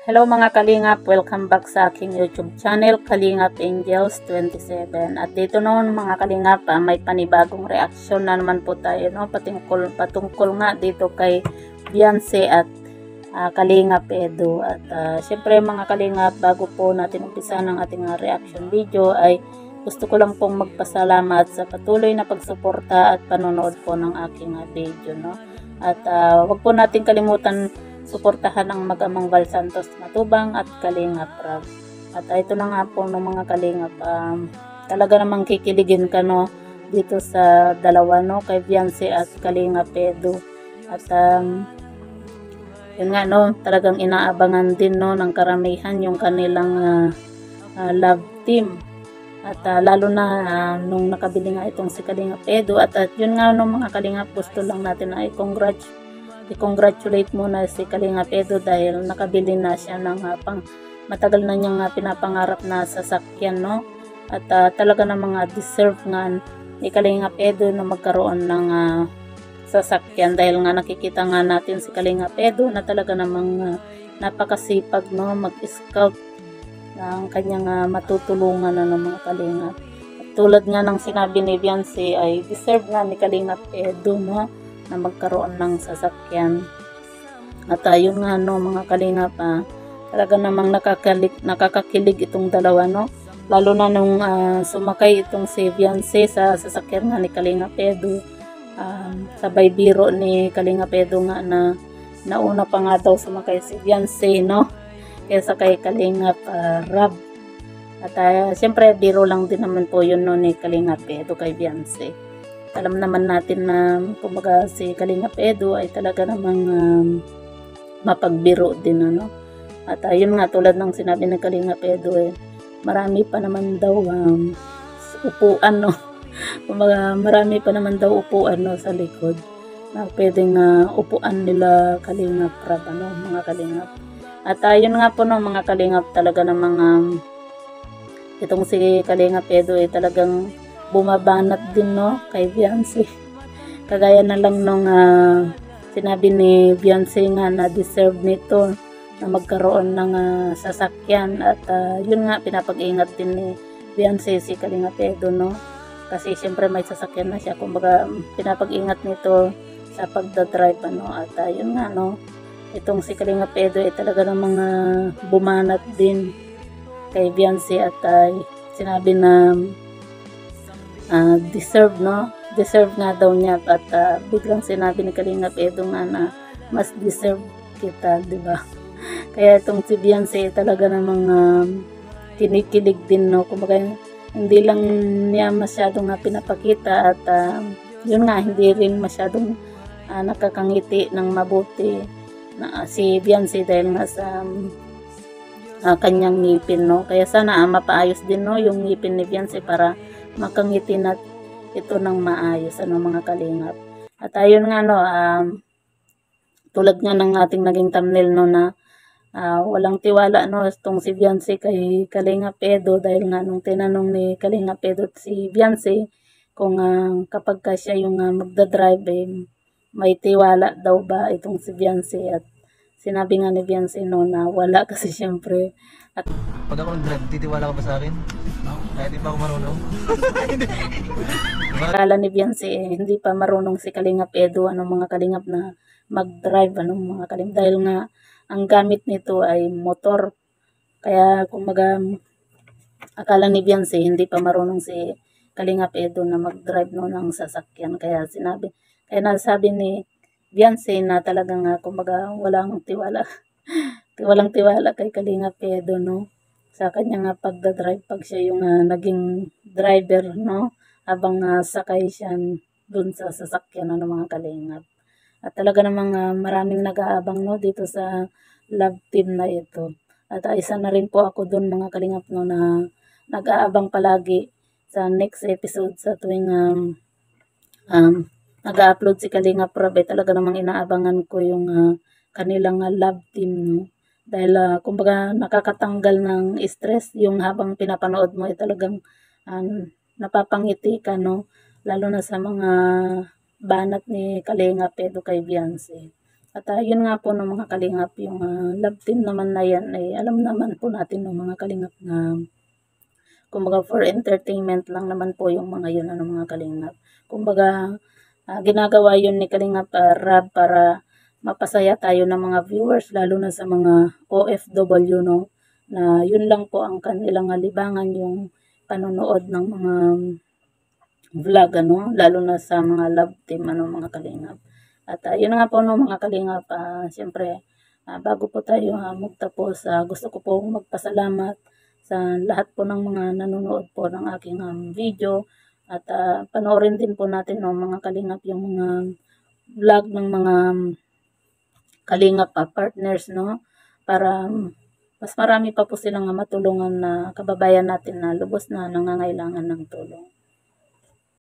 Hello mga Kalingap, welcome back sa aking YouTube channel, Kalingap Angels 27. At dito noon mga Kalingap, may panibagong reaksyon na naman po tayo, no? Patungkol nga dito kay Beyonce at Kalingap Edu. At syempre mga Kalingap, bago po natin umpisa ng ating reaction video ay gusto ko lang pong magpasalamat sa patuloy na pagsuporta at panonood po ng aking video, no? At wag po natin kalimutan suportahan ang mag-amang Val Santos Matubang at Kalingap Rab. At ito na nga po ng mga Kalingap, talaga namang kikiligin ka, no, dito sa dalawa, no, kay Beyonce at Kalingap Edu. At yun nga, no, talagang inaabangan din, no, ng karamihan yung kanilang love team. At lalo na nung nakabili nga itong si Kalingap Edu. At yun nga, no, mga Kalingap, gusto lang natin na i-congratulate muna si Kalingap Edu dahil nakabili na siya ng matagal na niyang pinapangarap na sasakyan, no? At talaga na mga deserve nga ni Kalingap Edu na magkaroon ng sasakyan dahil nga nakikita nga natin si Kalingap Edu na talaga namang napakasipag, no, mag-scout ng kanyang matutulungan ng mga Kalingap. At tulad nga ng sinabi ni Beyonce ay deserve nga ni Kalingap Edu, no, na magkaroon ng sasakyan. At yun nga, no, mga Kalingap, talaga namang nakakakilig itong dalawa, no, lalo na nung sumakay itong si Beyonce sa sasakyan nga ni Kalingap Edu. Sabay biro ni Kalingap Edu nga na nauna pa nga daw sumakay si Beyonce, no, kaysa kay Kalingap Rab. At siyempre biro lang din naman po yun, no, ni Kalingap Edu kay Beyonce. Alam naman natin na kumbaga si Kalingap Edu ay talaga namang mapagbiro din, ano. At yun nga, tulad ng sinabi ng Kalingap Edu, marami pa naman daw upuan, no. Kumbaga marami pa naman daw upuan, no, sa likod na pwedeng upuan nila Kalingap Rab, ano, mga Kalingap. At yun nga po, no, mga Kalingap, talaga namang itong si Kalingap Edu ay talagang bumabanat din, no, kay Beyonce. Kagaya na lang nung sinabi ni Beyonce nga na deserve nito na magkaroon ng sasakyan. At yun nga, pinapag-ingat din ni Beyonce si Kalingap Edu, no, kasi siyempre may sasakyan na siya, kumbaga pinapag-ingat nito sa pagdadrive, ano. At yun nga, no, itong si Kalingap Edu ay talaga namang bumanat din kay Beyonce. At sinabi na deserve, no, deserve nga daw niya. At biglang sinabi ni Kalingap Edu nga na mas deserve kita, di ba? Kaya itong si Beyonce talaga namang kinikilig din, no, kumbaga hindi lang niya masyadong pinapakita. At yun nga, hindi rin masyadong nakakangiti ng mabuti na si Beyonce dahil nga sa kanyang ngipin, no. Kaya sana mapaayos din, no, yung ngipin ni Beyonce para makangiti na ito ng maayos, ano, mga Kalingap. At ayun nga, no, tulad nga ng ating naging thumbnail, no, na walang tiwala, no, itong si Beyonce kay Kalingap Edu dahil nga nung tinanong ni Kalingap Edu si Beyonce kung kapag ka siya yung magdadrive, may tiwala daw ba itong si Beyonce. At sinabi nga ni Beyonce, no, na wala kasi syempre. At pag ako nag-drive, titiwala ka ba sa akin? Kahit di pa ako marunong? akala ni Beyonce hindi pa marunong si Kalingap Edu, ano, mga Kalingap, na mag-drive, ano, mga Kalingap, dahil nga ang gamit nito ay motor. Kaya kumbaga akala ni Beyonce hindi pa marunong si Kalingap Edu na mag-drive, no, ng sasakyan. Kaya nasabi ni Beyonce na talagang kumbaga walang tiwala walang tiwala kay Kalingap Edu, no, sa kanyang pagdadrive pag siya yung naging driver, no, habang sakay siya dun sa sasakyan, ng mga Kalingap. At talaga namang maraming nag-aabang, no, dito sa love team na ito. At isa na rin po ako dun, mga Kalingap, no, na nag-aabang palagi sa next episode sa tuwing nag-upload si Kalingap Rab. Talaga namang inaabangan ko yung kanilang love team, no. Dahil kumbaga nakakatanggal ng stress yung habang pinapanood mo, talagang napapangiti ka, no, lalo na sa mga banat ni Kalingap Edu kay Beyonce. At yun nga po ng mga kalingap, yung love team naman na yan ay alam naman po natin ng mga kalingap na kumbaga for entertainment lang naman po yung mga yun mga kalingap. Kumbaga ginagawa yun ni Kalingap Rab para mapasaya tayo ng mga viewers lalo na sa mga OFW no na yun lang po ang kanilang libangan yung panonood ng mga vlog lalo na sa mga love team mga kalingap. At yun nga po mga kalingap, siyempre bago po tayo magtapos, gusto ko po magpasalamat sa lahat po ng mga nanonood po ng aking video at panoorin din po natin mga kalingap yung mga vlog ng mga kalingap partners para mas marami pa po silang matulungan na kababayan natin na lubos na nangangailangan ng tulong.